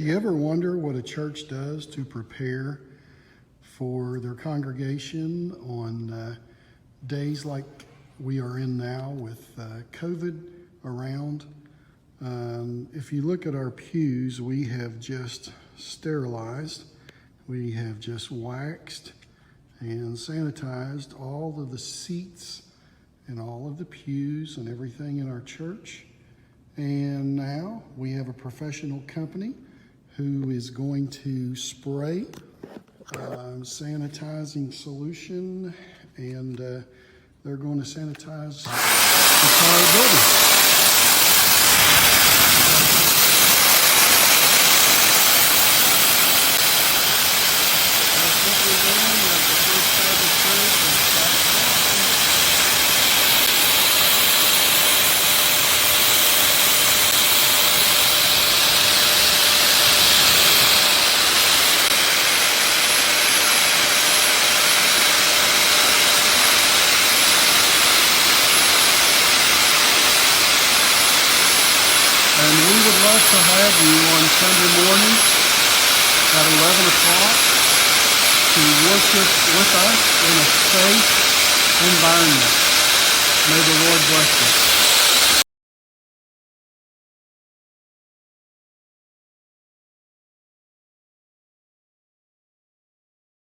Do you ever wonder what a church does to prepare for their congregation on days like we are in now with COVID around? If you look at our pews, we have just sterilized, we have just waxed and sanitized all of the seats and all of the pews and everything in our church. And now we have a professional company who is going to spray sanitizing solution, and they're going to sanitize the entire building. And we would love to have you on Sunday morning at 11 o'clock to worship with us in a safe environment. May the Lord bless you.